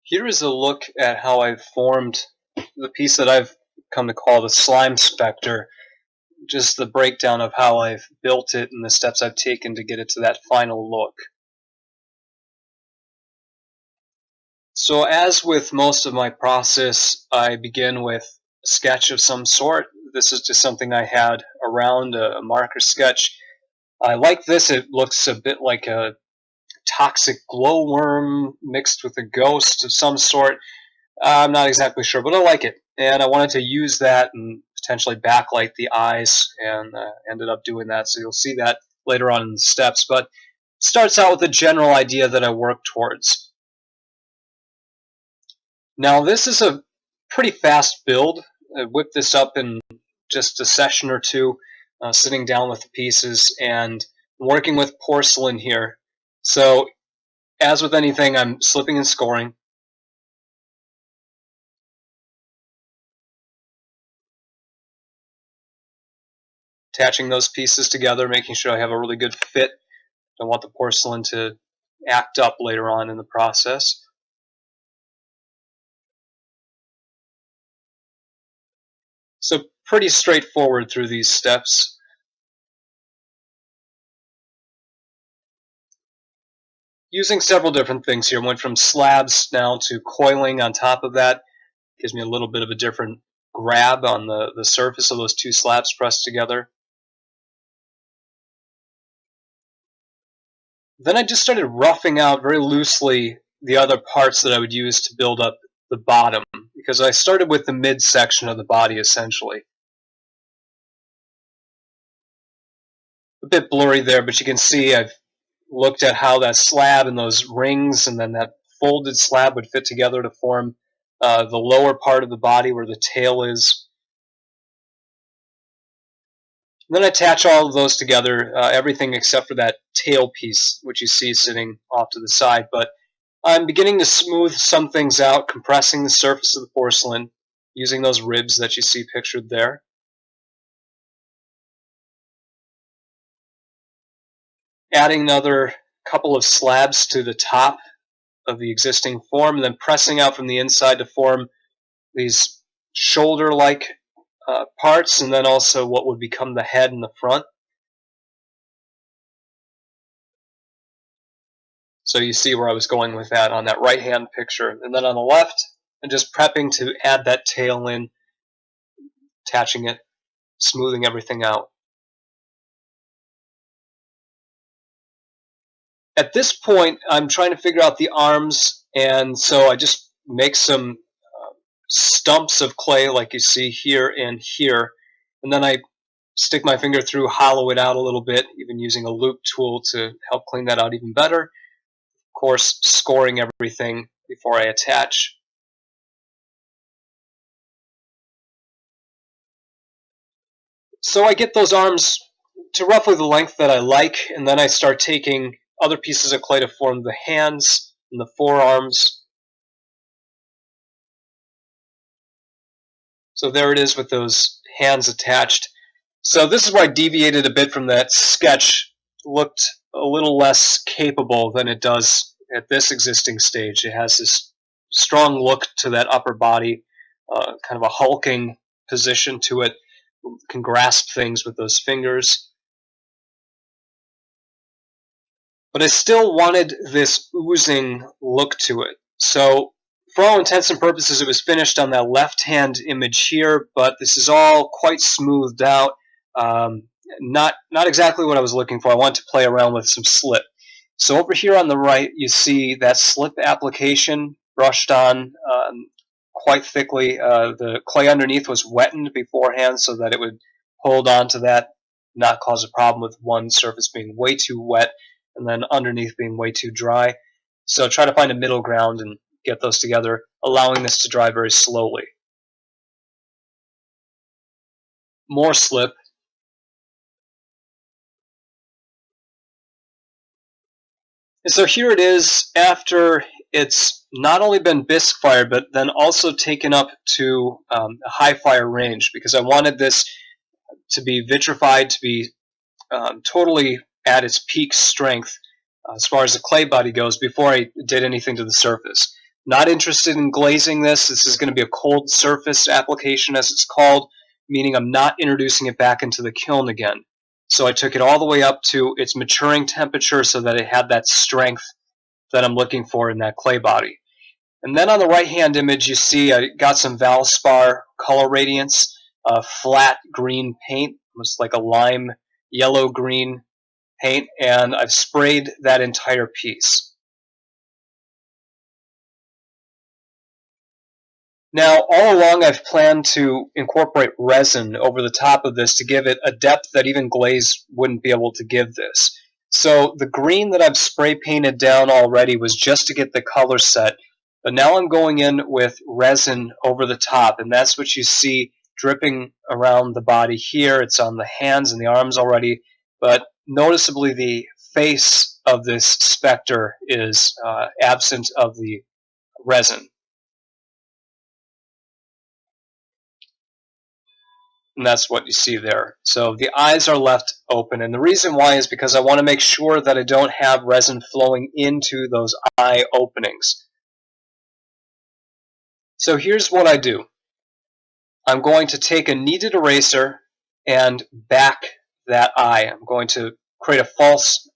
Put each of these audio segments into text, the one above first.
Here is a look at how I've formed the piece that I've come to call the slime Spectre, just the breakdown of how I've built it and the steps I've taken to get it to that final look. So as with most of my process, I begin with a sketch of some sort. This is just something I had around, a marker sketch. I like this. It looks a bit like a toxic glowworm mixed with a ghost of some sort. I'm not exactly sure, but I like it. And I wanted to use that and potentially backlight the eyes, and ended up doing that. So you'll see that later on in the steps. But it starts out with a general idea that I work towards. Now this is a pretty fast build. I whipped this up in just a session or two, sitting down with the pieces and working with porcelain here. So as with anything, I'm slipping and scoring. Attaching those pieces together, making sure I have a really good fit. Don't want the porcelain to act up later on in the process. So pretty straightforward through these steps. Using several different things here. Went from slabs now to coiling on top of that. Gives me a little bit of a different grab on the surface of those two slabs pressed together. Then I just started roughing out very loosely the other parts that I would use to build up the bottom, because I started with the midsection of the body essentially. A bit blurry there, but you can see I've looked at how that slab and those rings and then that folded slab would fit together to form the lower part of the body where the tail is. And then attach all of those together, everything except for that tail piece, which you see sitting off to the side. But I'm beginning to smooth some things out, compressing the surface of the porcelain, using those ribs that you see pictured there. Adding another couple of slabs to the top of the existing form, and then pressing out from the inside to form these shoulder-like parts, and then also what would become the head in the front. So you see where I was going with that on that right-hand picture. And then on the left, I'm just prepping to add that tail in, attaching it, smoothing everything out. At this point, I'm trying to figure out the arms, and so I just make some stumps of clay like you see here and here, and then I stick my finger through, hollow it out a little bit, even using a loop tool to help clean that out even better. Of course, scoring everything before I attach. So I get those arms to roughly the length that I like, and then I start taking other pieces of clay to form the hands and the forearms. So there it is with those hands attached. So this is where I deviated a bit from that sketch. Looked a little less capable than it does at this existing stage. It has this strong look to that upper body, kind of a hulking position to it. Can grasp things with those fingers. But I still wanted this oozing look to it. So for all intents and purposes, it was finished on that left-hand image here, but this is all quite smoothed out. Not exactly what I was looking for. I wanted to play around with some slip. So over here on the right, you see that slip application brushed on quite thickly. The clay underneath was wettened beforehand so that it would hold on to that, not cause a problem with one surface being way too wet and then underneath being way too dry. So try to find a middle ground and get those together, allowing this to dry very slowly. More slip. And so here it is after it's not only been bisque fired, but then also taken up to a high fire range, because I wanted this to be vitrified, to be totally at its peak strength as far as the clay body goes before I did anything to the surface. Not interested in glazing this. This is going to be a cold surface application, as it's called, meaning I'm not introducing it back into the kiln again. So I took it all the way up to its maturing temperature so that it had that strength that I'm looking for in that clay body. And then on the right-hand image, you see I got some Valspar Color Radiance, flat green paint, almost like a lime yellow-green paint, and I've sprayed that entire piece. Now, all along I've planned to incorporate resin over the top of this to give it a depth that even glaze wouldn't be able to give this. So the green that I've spray painted down already was just to get the color set, but now I'm going in with resin over the top, and that's what you see dripping around the body here. It's on the hands and the arms already, but noticeably the face of this Spectre is absent of the resin. And that's what you see there. So the eyes are left open, and the reason why is because I want to make sure that I don't have resin flowing into those eye openings. So here's what I do. I'm going to take a kneaded eraser and back that eye. I'm going to create a false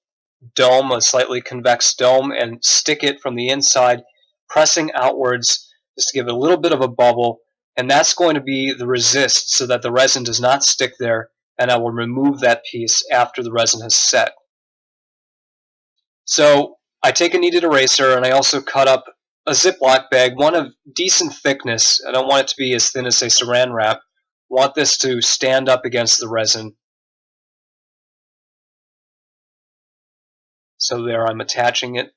dome, a slightly convex dome, and stick it from the inside, pressing outwards just to give it a little bit of a bubble. And that's going to be the resist so that the resin does not stick there, and I will remove that piece after the resin has set. So I take a kneaded eraser and I also cut up a Ziploc bag, one of decent thickness. I don't want it to be as thin as, say, saran wrap. I want this to stand up against the resin. So there, I'm attaching it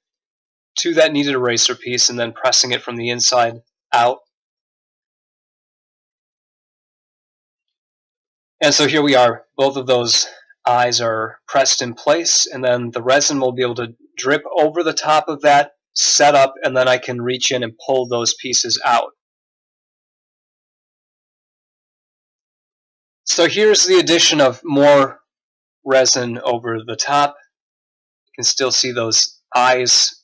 to that kneaded eraser piece and then pressing it from the inside out. And so here we are. Both of those eyes are pressed in place, and then the resin will be able to drip over the top of that setup, and then I can reach in and pull those pieces out. So here's the addition of more resin over the top. You can still see those eyes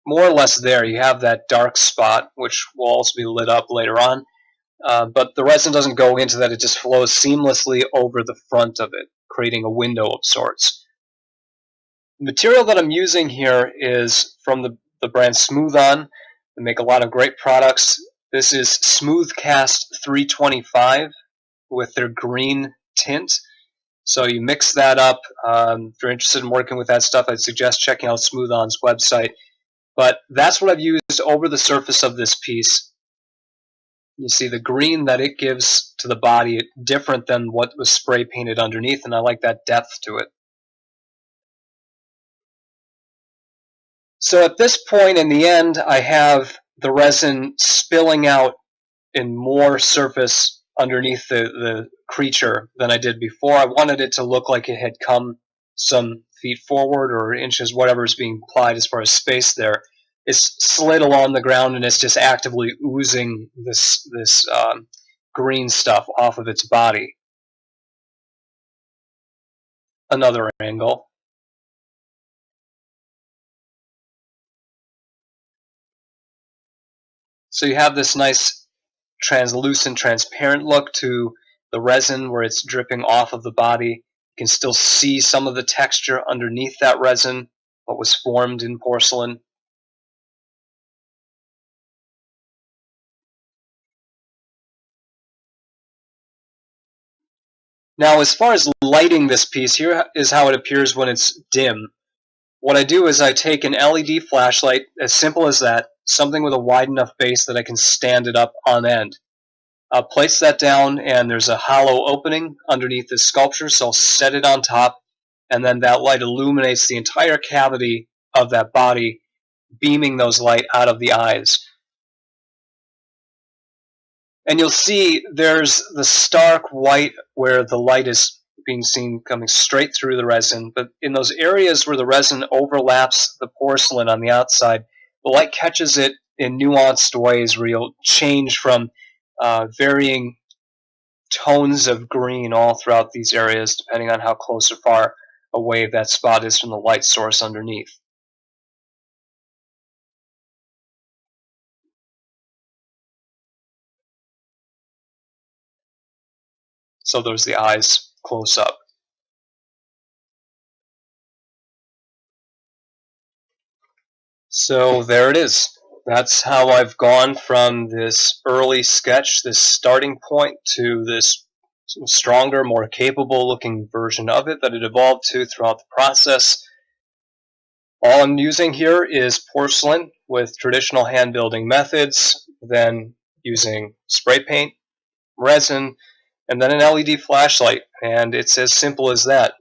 more or less there. You have that dark spot, which will also be lit up later on. But the resin doesn't go into that. It just flows seamlessly over the front of it, creating a window of sorts. The material that I'm using here is from the brand Smooth On. They make a lot of great products. This is Smooth Cast 325 with their green tint. So you mix that up. If you're interested in working with that stuff, I'd suggest checking out Smooth On's website. But that's what I've used over the surface of this piece. You see the green that it gives to the body, different than what was spray painted underneath, and I like that depth to it. So at this point in the end, I have the resin spilling out in more surface underneath the creature than I did before. I wanted it to look like it had come some feet forward or inches, whatever is being applied as far as space there. It's slid along the ground and it's just actively oozing this green stuff off of its body. Another angle. So you have this nice translucent, transparent look to the resin where it's dripping off of the body. You can still see some of the texture underneath that resin, what was formed in porcelain. Now, as far as lighting this piece, here is how it appears when it's dim. What I do is I take an LED flashlight, as simple as that, something with a wide enough base that I can stand it up on end. I'll place that down, and there's a hollow opening underneath this sculpture, so I'll set it on top, and then that light illuminates the entire cavity of that body, beaming those light out of the eyes. And you'll see there's the stark white where the light is being seen coming straight through the resin, but in those areas where the resin overlaps the porcelain on the outside, the light catches it in nuanced ways where you'll change from varying tones of green all throughout these areas depending on how close or far away that spot is from the light source underneath. So there's the eyes close up. So there it is. That's how I've gone from this early sketch, this starting point, to this stronger, more capable looking version of it that it evolved to throughout the process. All I'm using here is porcelain with traditional hand building methods, then using spray paint, resin, and then an LED flashlight, and it's as simple as that.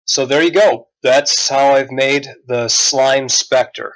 So there you go. That's how I've made the slime Spectre.